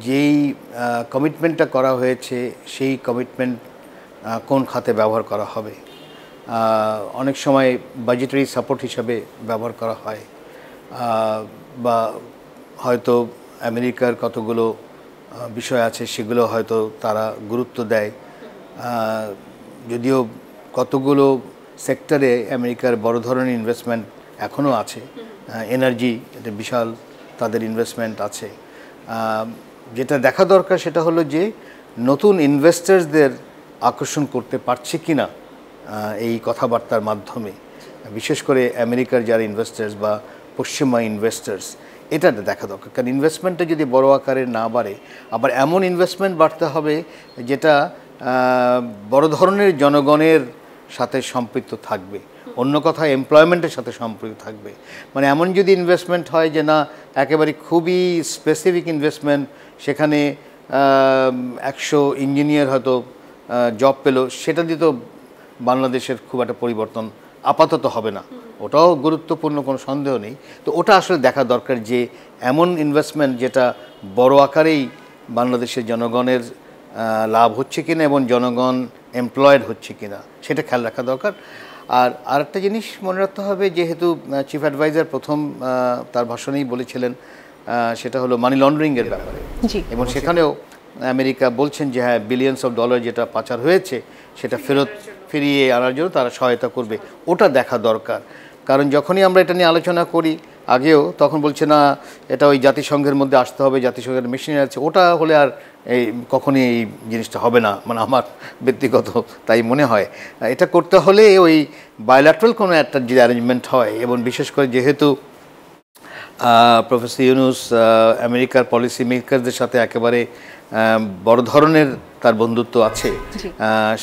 যেই কমিটমেন্টটা করা হয়েছে সেই কমিটমেন্ট কোন খাতে ব্যবহার করা হবে। অনেক সময় বাজেটারি সাপোর্ট হিসাবে ব্যবহার করা হয়, বা হয়তো আমেরিকার কতগুলো বিষয় আছে সেগুলো হয়তো তারা গুরুত্ব দেয়। যদিও কতগুলো সেক্টরে আমেরিকার বড় ধরনের ইনভেস্টমেন্ট এখনও আছে, এনার্জি এটা বিশাল তাদের ইনভেস্টমেন্ট আছে। যেটা দেখা দরকার সেটা হলো যে নতুন ইনভেস্টার্সদের আকর্ষণ করতে পারছে কি না এই কথাবার্তার মাধ্যমে, বিশেষ করে আমেরিকার যারা ইনভেস্টার্স বা পশ্চিমা ইনভেস্টার্স, এটা দেখা দরকার। কারণ ইনভেস্টমেন্টটা যদি বড় আকারে না বাড়ে, আবার এমন ইনভেস্টমেন্ট বাড়তে হবে যেটা বড় ধরনের জনগণের সাথে সম্পৃক্ত থাকবে, অন্য কথায় এমপ্লয়মেন্টের সাথে সম্পৃক্ত থাকবে। মানে এমন যদি ইনভেস্টমেন্ট হয় যে না একেবারে খুবই স্পেসিফিক ইনভেস্টমেন্ট, সেখানে 100 ইঞ্জিনিয়ার হয়তো জব পেল, সেটা দিয়ে তো বাংলাদেশের খুব একটা পরিবর্তন আপাতত হবে না। ওটাও গুরুত্বপূর্ণ, কোনো সন্দেহ নেই। তো ওটা আসলে দেখা দরকার যে এমন ইনভেস্টমেন্ট যেটা বড় আকারেই বাংলাদেশের জনগণের লাভ হচ্ছে কিনা এবং জনগণ এমপ্লয়েড হচ্ছে কিনা সেটা খেয়াল রাখা দরকার। আর আরেকটা জিনিস মনে রাখতে হবে, যেহেতু চিফ অ্যাডভাইজার প্রথম তার ভাষণেই বলেছিলেন, সেটা হলো মানি লন্ডারিংয়ের ব্যাপারে, এবং সেখানেও আমেরিকা বলছেন যে হ্যাঁ বিলিয়নস অফ ডলার যেটা পাচার হয়েছে সেটা ফিরিয়ে আনার জন্য তারা সহায়তা করবে। ওটা দেখা দরকার। কারণ যখনই আমরা এটা নিয়ে আলোচনা করি আগেও, তখন বলছে না এটা ওই জাতিসংঘের মধ্যে আসতে হবে, জাতিসংঘের মেশিনারি আছে, ওটা হলে আর এই কখনই এই জিনিসটা হবে না, মানে আমার ব্যক্তিগত তাই মনে হয়। এটা করতে হলে ওই বায়োল্যাটারাল কোনো একটা যে অ্যারেঞ্জমেন্ট হয়, এবং বিশেষ করে যেহেতু প্রফেসর ইউনূস আমেরিকার পলিসি মেকারদের সাথে একেবারে বড় ধরনের তার বন্ধুত্ব আছে,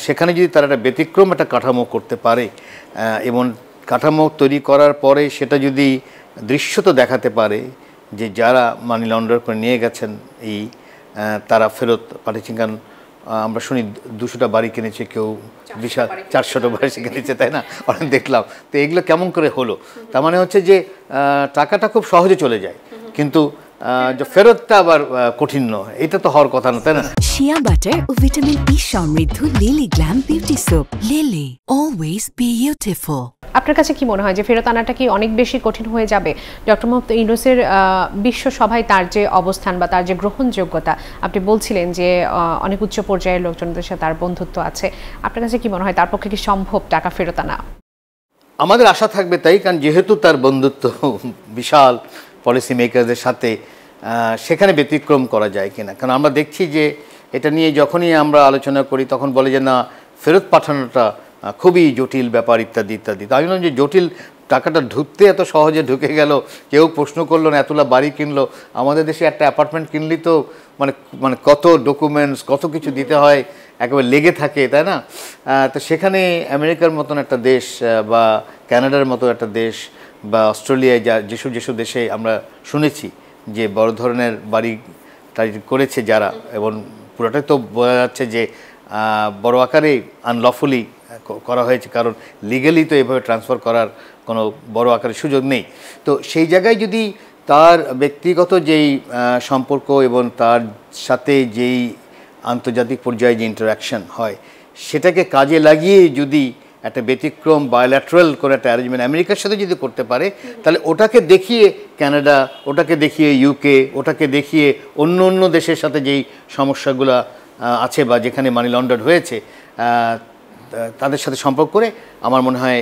সেখানে যদি তারা একটা ব্যতিক্রম একটা কাঠামো করতে পারে এবং কাঠামো তৈরি করার পরে সেটা যদি দৃশ্যত দেখাতে পারে যে যারা মানি লন্ডার করে নিয়ে গেছেন এই তারা ফেরত পাঠিয়েছেন। কারণ আমরা শুনি 200টা বাড়ি কিনেছে, কেউ 400টা বাড়ি কিনেছে, তাই না? অনেক দেখলাম। তো এগুলো কেমন করে হলো? তার মানে হচ্ছে যে টাকাটা খুব সহজে চলে যায়, কিন্তু ফেরতটা আবার কঠিন নয়। এটা তো হওয়ার কথা না, তাই না? শিয়া বাটার ও ভিটামিন ই সমৃদ্ধ lily glam beauty soap. Lily, always beautiful. আপনার কাছে কি মনে হয় যে ফেরত আনাটা কি অনেক বেশি কঠিন হয়ে যাবে? ডক্টর মোহাম্মদ ইউনূসের বিশ্ব সভায় তার যে অবস্থান বা তার যে গ্রহণযোগ্যতা, আপনি বলছিলেন যে অনেক উচ্চ পর্যায়ের লোকজনদের সাথে তার বন্ধুত্ব আছে, আপনার কাছে কি মনে হয় তার পক্ষে কি সম্ভব টাকা ফেরত আনা? আমাদের আশা থাকবে তাই, কারণ যেহেতু তার বন্ধুত্ব বিশাল পলিসি মেকারদের সাথে, সেখানে ব্যতিক্রম করা যায় কিনা। কারণ আমরা দেখছি যে এটা নিয়ে যখনই আমরা আলোচনা করি তখন বলে যে না ফেরত পাঠানোটা খুবই জটিল ব্যাপার ইত্যাদি ইত্যাদি। তাই জন্য যে জটিল, টাকাটা ঢুকতে এত সহজে ঢুকে গেল, কেউ প্রশ্ন করলো না, এতলা বাড়ি কিনলো। আমাদের দেশে একটা অ্যাপার্টমেন্ট কিনলেই তো মানে কত ডকুমেন্টস, কত কিছু দিতে হয়, একেবারে লেগে থাকে, তাই না? তো সেখানে আমেরিকার মতন একটা দেশ বা কানাডার মতো একটা দেশ বা অস্ট্রেলিয়ায় যেসব দেশে আমরা শুনেছি যে বড় ধরনের বাড়ি টাড়ি করেছে যারা, এবং পুরোটাই তো বোঝা যাচ্ছে যে বড় আকারে আনলফুলি করা হয়েছে, কারণ লিগালি তো এভাবে ট্রান্সফার করার কোনো বড় আকারের সুযোগ নেই। তো সেই জায়গায় যদি তার ব্যক্তিগত যেই সম্পর্ক এবং তার সাথে যেই আন্তর্জাতিক পর্যায়ে যে ইন্টারাকশন হয়, সেটাকে কাজে লাগিয়ে যদি একটা ব্যতিক্রম বায়োল্যাটারাল করে একটা অ্যারেঞ্জমেন্ট আমেরিকার সাথে যদি করতে পারে, তাহলে ওটাকে দেখিয়ে কানাডা, ওটাকে দেখিয়ে ইউকে, ওটাকে দেখিয়ে অন্য অন্য দেশের সাথে যেই সমস্যাগুলো আছে বা যেখানে মানি লন্ডার হয়েছে তাদের সাথে সম্পর্ক করে আমার মনে হয়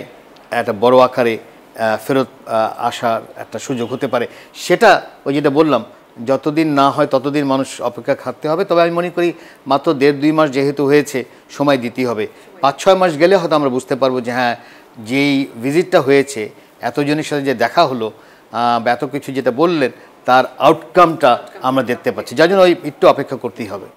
একটা বড় আকারে ফেরত আসার একটা সুযোগ হতে পারে। সেটা ওই যেটা বললাম, যতদিন না হয় ততদিন মানুষ অপেক্ষা খাটতে হবে। তবে আমি মনে করি মাত্র 1.5-2 মাস যেহেতু হয়েছে, সময় দিতেই হবে। 5-6 মাস গেলে হয়তো আমরা বুঝতে পারবো যে হ্যাঁ যেই ভিজিটটা হয়েছে, এতজনের সাথে যে দেখা হলো বা এত কিছু যেটা বললেন, তার আউটকামটা আমরা দেখতে পাচ্ছি, যার জন্য একটু অপেক্ষা করতেই হবে।